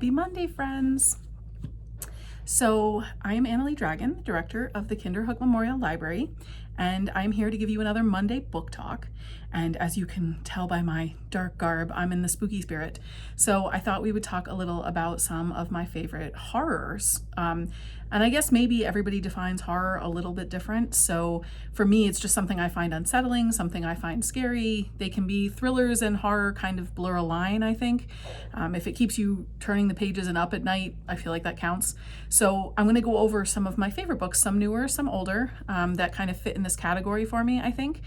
Happy Monday, friends. So I am AnnaLee Dragon, director of the Kinderhook Memorial Library, and I'm here to give you another Monday book talk. And as you can tell by my dark garb, I'm in the spooky spirit. So I thought we would talk a little about some of my favorite horrors. And I guess maybe everybody defines horror a little bit different. So for me, it's just something I find unsettling, something I find scary. They can be thrillers and horror kind of blur a line, I think. If it keeps you turning the pages and up at night, I feel like that counts. So I'm going to go over some of my favorite books, some newer, some older, that kind of fit in this category for me, I think.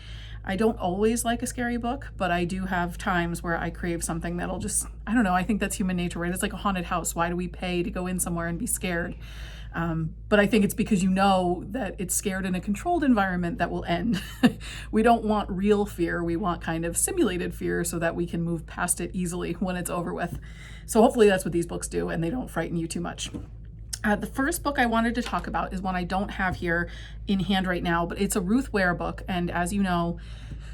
I don't always like a scary book, but I do have times where I crave something that'll just, I don't know, I think that's human nature, right? It's like a haunted house. Why do we pay to go in somewhere and be scared? But I think it's because you know that it's scared in a controlled environment that will end. We don't want real fear. We want kind of simulated fear so that we can move past it easily when it's over with. So hopefully that's what these books do and they don't frighten you too much. The first book I wanted to talk about is one I don't have here in hand right now, but it's a Ruth Ware book. And as you know,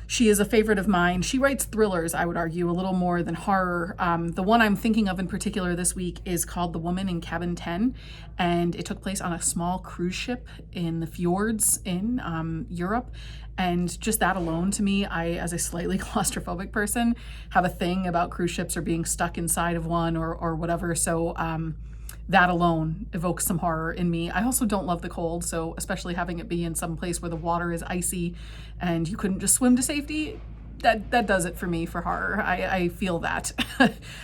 she is a favorite of mine. She writes thrillers, I would argue, a little more than horror. The one I'm thinking of in particular this week is called The Woman in Cabin 10, and it took place on a small cruise ship in the fjords in Europe. And just that alone to me, I, as a slightly claustrophobic person, have a thing about cruise ships or being stuck inside of one or whatever. So that alone evokes some horror in me. I also don't love the cold, so especially having it be in some place where the water is icy and you couldn't just swim to safety, that does it for me for horror. I feel that.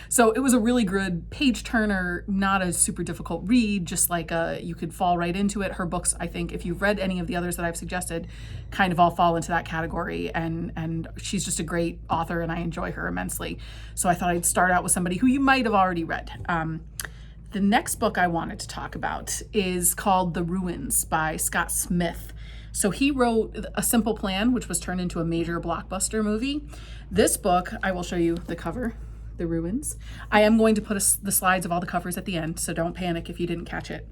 So it was a really good page turner, not a super difficult read, just like you could fall right into it. Her books, I think, if you've read any of the others that I've suggested, kind of all fall into that category, and she's just a great author and I enjoy her immensely. So I thought I'd start out with somebody who you might have already read. The next book I wanted to talk about is called The Ruins by Scott Smith. So he wrote A Simple Plan, which was turned into a major blockbuster movie. This book, I will show you the cover, The Ruins. I am going to put the slides of all the covers at the end, so don't panic if you didn't catch it.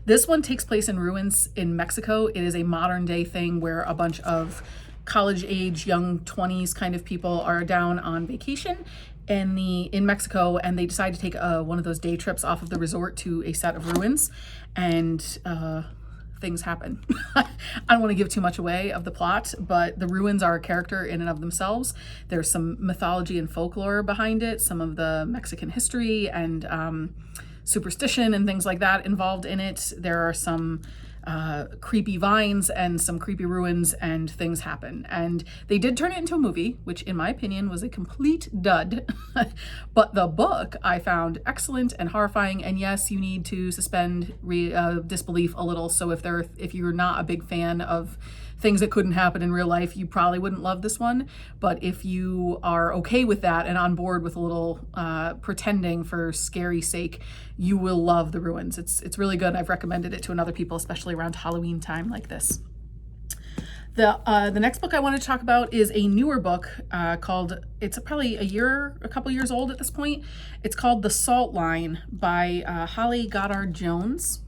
This one takes place in ruins in Mexico. It is a modern day thing where a bunch of college age, young 20s kind of people are down on vacation in Mexico, and they decide to take one of those day trips off of the resort to a set of ruins, and things happen. I don't want to give too much away of the plot, but the ruins are a character in and of themselves. There's some mythology and folklore behind it, some of the Mexican history and superstition and things like that involved in it. There are some creepy vines and some creepy ruins, and things happen. And they did turn it into a movie, which in my opinion was a complete dud. But the book I found excellent and horrifying. And yes, you need to suspend disbelief a little. So if you're not a big fan of things that couldn't happen in real life, you probably wouldn't love this one. But if you are okay with that and on board with a little pretending for scary sake, you will love The Ruins. It's really good. I've recommended it to other people, especially around Halloween time like this. The next book I want to talk about is a newer book called, it's probably a couple years old at this point. It's called The Salt Line by Holly Goddard Jones.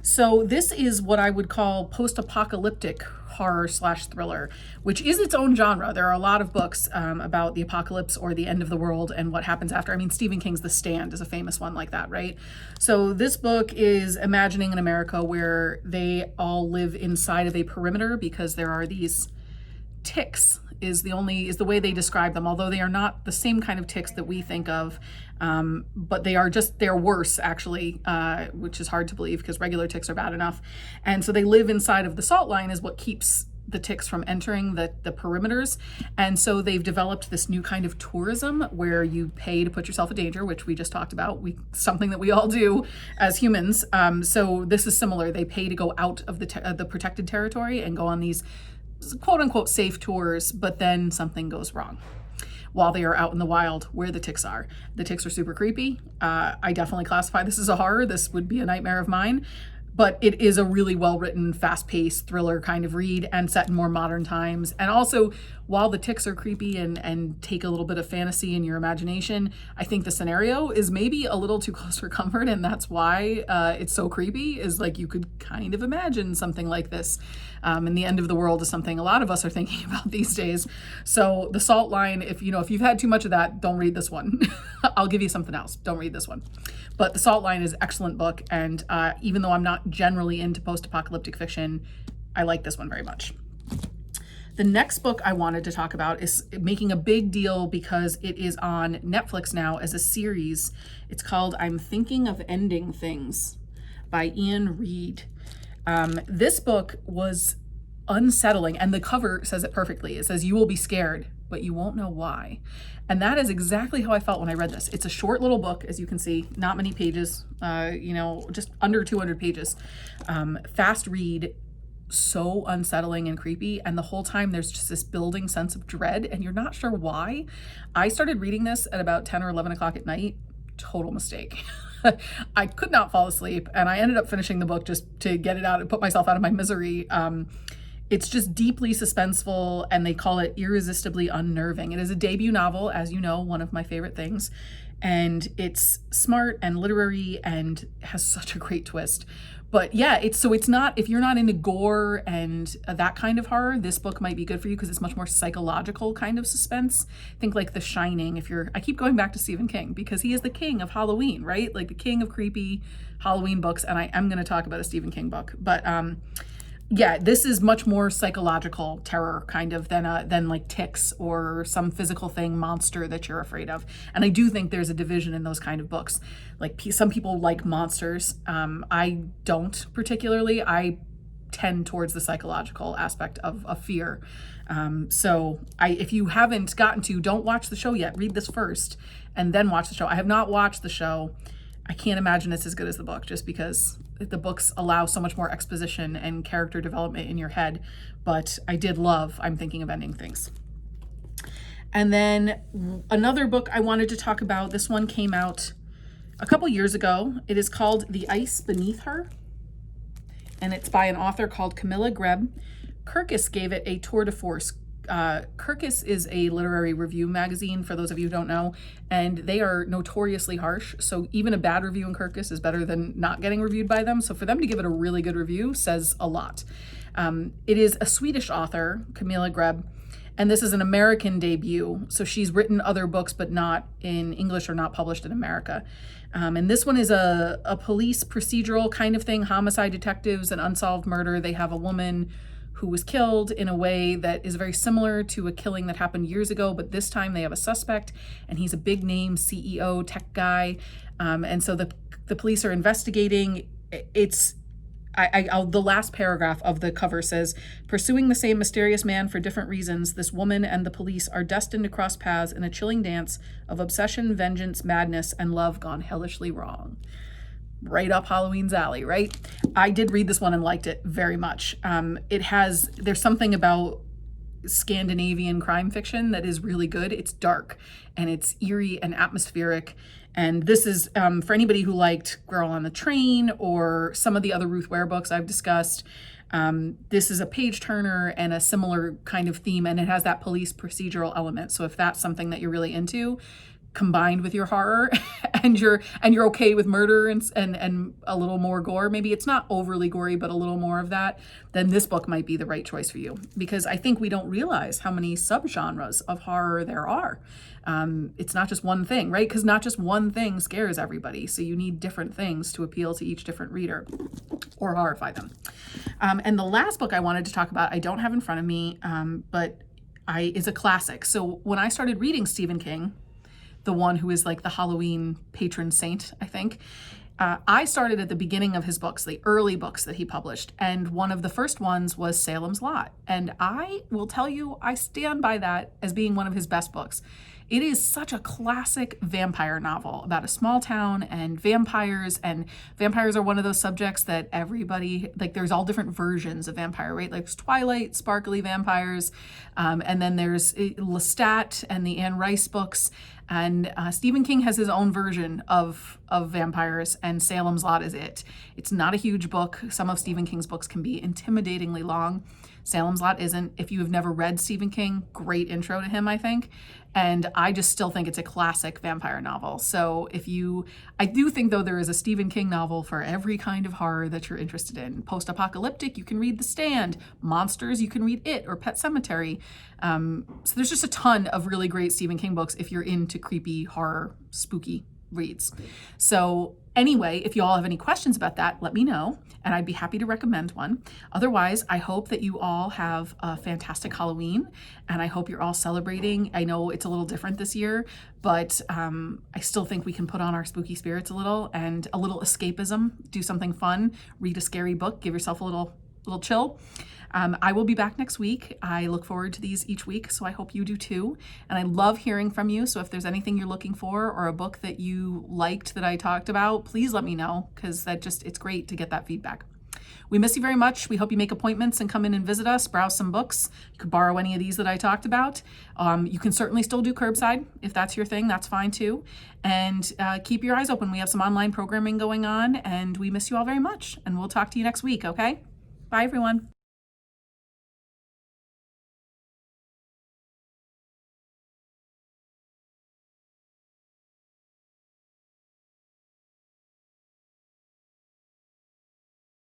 So this is what I would call post-apocalyptic horror / thriller, which is its own genre. There are a lot of books about the apocalypse or the end of the world and what happens after. I mean, Stephen King's The Stand is a famous one like that, right? So this book is imagining an America where they all live inside of a perimeter because there are these ticks is the way they describe them, although they are not the same kind of ticks that we think of, but they're worse actually, which is hard to believe because regular ticks are bad enough. And so they live inside of the salt line is what keeps the ticks from entering the perimeters. And so they've developed this new kind of tourism where you pay to put yourself in danger, which we just talked about, something that we all do as humans. So this is similar. They pay to go out of the protected territory and go on these quote unquote safe tours, but then something goes wrong while they are out in the wild where the ticks are. The ticks are super creepy. I definitely classify this as a horror. This would be a nightmare of mine, but it is a really well-written, fast-paced thriller kind of read and set in more modern times. And also while the ticks are creepy and take a little bit of fantasy in your imagination, I think the scenario is maybe a little too close for comfort, and that's why it's so creepy, is like you could kind of imagine something like this. And the end of the world is something a lot of us are thinking about these days. So the salt line, if you've had too much of that, don't read this one. I'll give you something else. Don't read this one. But The Salt Line is an excellent book, and even though I'm not generally into post-apocalyptic fiction, I like this one very much. The next book I wanted to talk about is making a big deal because it is on Netflix now as a series. It's called I'm Thinking of Ending Things by Ian Reid. This book was unsettling, and the cover says it perfectly. It says, "You will be scared, but you won't know why." And that is exactly how I felt when I read this. It's a short little book, as you can see, not many pages, just under 200 pages. Fast read, so unsettling and creepy. And the whole time there's just this building sense of dread, and you're not sure why. I started reading this at about 10 or 11 o'clock at night. Total mistake. I could not fall asleep, and I ended up finishing the book just to get it out and put myself out of my misery. It's just deeply suspenseful, and they call it irresistibly unnerving. It is a debut novel, as you know, one of my favorite things. And it's smart and literary and has such a great twist. But yeah, it's not, if you're not into gore and that kind of horror, this book might be good for you because it's much more psychological kind of suspense. Think like The Shining. I keep going back to Stephen King because he is the king of Halloween, right? Like the king of creepy Halloween books. And I am going to talk about a Stephen King book, but yeah, this is much more psychological terror kind of than like ticks or some physical thing, monster that you're afraid of. And I do think there's a division in those kind of books. Like some people like monsters. I don't particularly. I tend towards the psychological aspect of fear. If you haven't gotten to, don't watch the show yet. Read this first and then watch the show. I have not watched the show. I can't imagine it's as good as the book just because the books allow so much more exposition and character development in your head. But I did love I'm Thinking of Ending Things. And then another book I wanted to talk about, this one came out a couple years ago. It is called The Ice Beneath Her, and it's by an author called Camilla Greb. Kirkus gave it a tour de force. Kirkus is a literary review magazine, for those of you who don't know, and they are notoriously harsh. So even a bad review in Kirkus is better than not getting reviewed by them. So for them to give it a really good review says a lot. It is a Swedish author, Camilla Greb, and this is an American debut. So she's written other books, but not in English or not published in America. And this one is a police procedural kind of thing, homicide detectives, an unsolved murder. They have a woman who was killed in a way that is very similar to a killing that happened years ago, but this time they have a suspect, and he's a big name CEO tech guy. And so the police are investigating. The last paragraph of the cover says, "Pursuing the same mysterious man for different reasons, this woman and the police are destined to cross paths in a chilling dance of obsession, vengeance, madness, and love gone hellishly wrong." Right up Halloween's alley, right? I did read this one and liked it very much. There's something about Scandinavian crime fiction that is really good. It's dark and it's eerie and atmospheric. And this is for anybody who liked Girl on the Train or some of the other Ruth Ware books I've discussed. This is a page turner and a similar kind of theme, and it has that police procedural element. So if that's something that you're really into, combined with your horror and you're okay with murder and a little more gore, maybe it's not overly gory, but a little more of that, then this book might be the right choice for you. Because I think we don't realize how many subgenres of horror there are. It's not just one thing, right? Because not just one thing scares everybody. So you need different things to appeal to each different reader or horrify them. And the last book I wanted to talk about, I don't have in front of me, but is a classic. So when I started reading Stephen King, the one who is like the Halloween patron saint, I think, I started at the beginning of his books, the early books that he published. And one of the first ones was Salem's Lot. And I will tell you, I stand by that as being one of his best books. It is such a classic vampire novel about a small town and vampires are one of those subjects that everybody, like, there's all different versions of vampire, right? Like Twilight, sparkly vampires, and then there's Lestat and the Anne Rice books, and Stephen King has his own version of vampires, and Salem's Lot is it. It's not a huge book. Some of Stephen King's books can be intimidatingly long. Salem's Lot isn't. If you have never read Stephen King, great intro to him, I think. And I just still think it's a classic vampire novel. So I do think, though, there is a Stephen King novel for every kind of horror that you're interested in. Post-apocalyptic, you can read The Stand. Monsters, you can read It or Pet Sematary. So there's just a ton of really great Stephen King books if you're into creepy, horror, spooky reads. So anyway, if you all have any questions about that, let me know, and I'd be happy to recommend one. Otherwise, I hope that you all have a fantastic Halloween, and I hope you're all celebrating. I know it's a little different this year, but I still think we can put on our spooky spirits a little, and a little escapism, do something fun, read a scary book, give yourself a little chill. I will be back next week. I look forward to these each week, so I hope you do too. And I love hearing from you. So if there's anything you're looking for or a book that you liked that I talked about, please let me know, because it's great to get that feedback. We miss you very much. We hope you make appointments and come in and visit us, browse some books. You could borrow any of these that I talked about. You can certainly still do curbside. If that's your thing, that's fine too. And keep your eyes open. We have some online programming going on, and we miss you all very much. And we'll talk to you next week, okay? Bye, everyone.